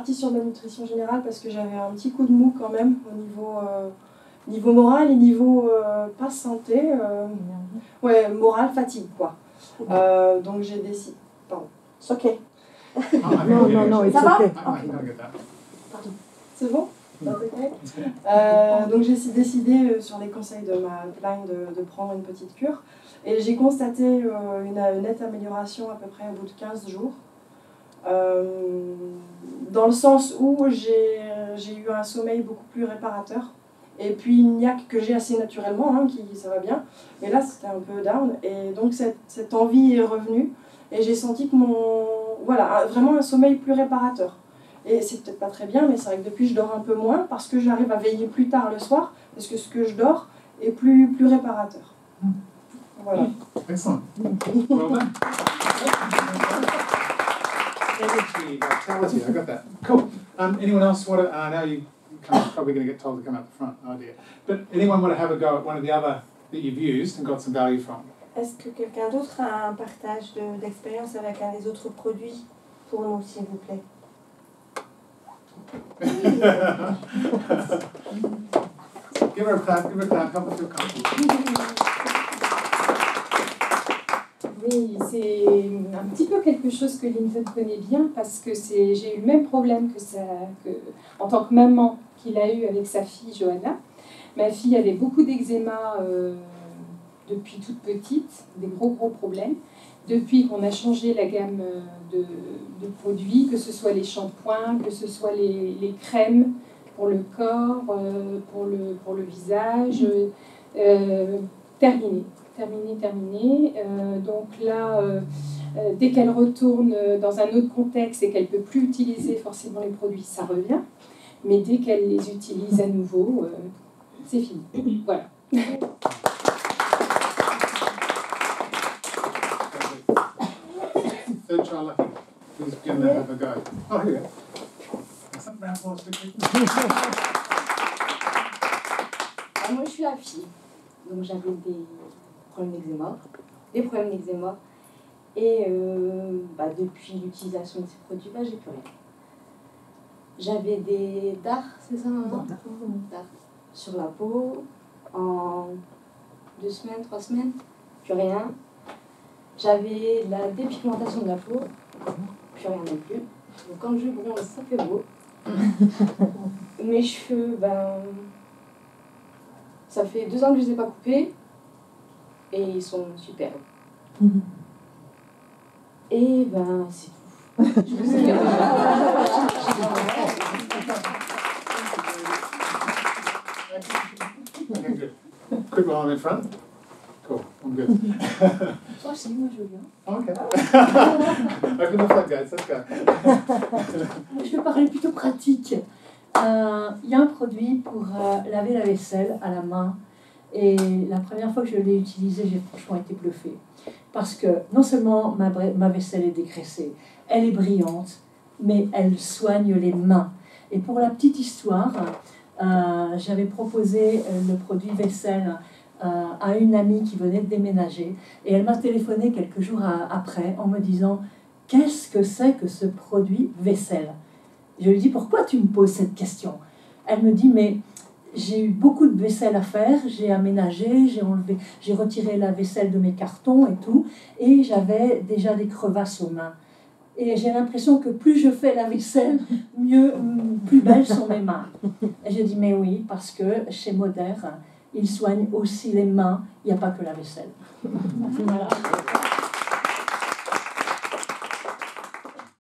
partie sur la nutrition générale parce que j'avais un petit coup de mou quand même au niveau moral et niveau, pas santé, ouais, moral, fatigue quoi. Donc j'ai décidé, pardon. It's okay. No, it's Ça va? okay. Pardon. C'est bon? Donc j'ai décidé, sur les conseils de ma upline, de prendre une petite cure. Et j'ai constaté une nette amélioration à peu près au bout de 15 jours. Dans le sens où j'ai eu un sommeil beaucoup plus réparateur. Et puis une niaque que j'ai assez naturellement, hein, ça va bien. Mais là, c'était un peu down. Et donc cette envie est revenue. Et j'ai senti que voilà, vraiment un sommeil plus réparateur. Et c'est peut-être pas très bien, mais c'est vrai que depuis, je dors un peu moins parce que j'arrive à veiller plus tard le soir, parce que ce que je dors est plus réparateur. Voilà. Excellent. Well done. Energy, vitality, I got that. Cool. Anyone else want to, I know you're probably going to get told to come out the front, oh dear. But anyone want to have a go at one of the other that you've used and got some value from? Est-ce que quelqu'un d'autre a un partage d'expérience avec un des autres produits pour nous, s'il vous plaît? Give her a clap, help her feel comfortable. Oui, c'est un petit peu quelque chose que Linton connaît bien parce que j'ai eu le même problème en tant que maman qu'il a eu avec sa fille Johanna. Ma fille avait beaucoup d'eczéma depuis toute petite, des gros problèmes. Depuis qu'on a changé la gamme de produits, que ce soit les shampoings, que ce soit les crèmes pour le corps, pour le visage, terminé. Donc là, dès qu'elle retourne dans un autre contexte et qu'elle ne peut plus utiliser forcément les produits, ça revient. Mais dès qu'elle les utilise à nouveau, c'est fini. Voilà. Third child lucky. Who's going to have a go? Oh, here we go. Something round for us quickly. Moi, je suis la fille. Donc, j'avais des problèmes d'eczéma. Et depuis l'utilisation de ces produits-là, j'ai plus rien. J'avais des dards, c'est ça, maman? Dards sur la peau, en 2 semaines, 3 semaines, plus rien. J'avais la dépigmentation de la peau, plus rien non plus. Donc quand je bronze, ça fait beau. Mes cheveux, ça fait 2 ans que je les ai pas coupés et ils sont superbes. Et c'est tout. Okay, good. Quick one in front. Cool, I'm good. Oh, c'est moi, je viens. Okay. Open the floodgates, let's go. Je vais parler plutôt pratique. Il y a un produit pour laver la vaisselle à la main. Et la première fois que je l'ai utilisé, j'ai franchement été bluffée. Parce que non seulement ma vaisselle est dégraissée, elle est brillante, mais elle soigne les mains. Et pour la petite histoire, j'avais proposé le produit vaisselle à une amie qui venait de déménager. Et elle m'a téléphoné quelques jours après en me disant « Qu'est-ce que c'est que ce produit vaisselle ?» Je lui dis « Pourquoi tu me poses cette question ?» Elle me dit « Mais j'ai eu beaucoup de vaisselle à faire, j'ai aménagé, j'ai retiré la vaisselle de mes cartons et tout, et j'avais déjà des crevasses aux mains. Et j'ai l'impression que plus je fais la vaisselle, plus belles sont mes mains. » Et j'ai dit « Mais oui, parce que chez Moder, ils soignent aussi les mains, il n'y a pas que la vaisselle. » Voilà.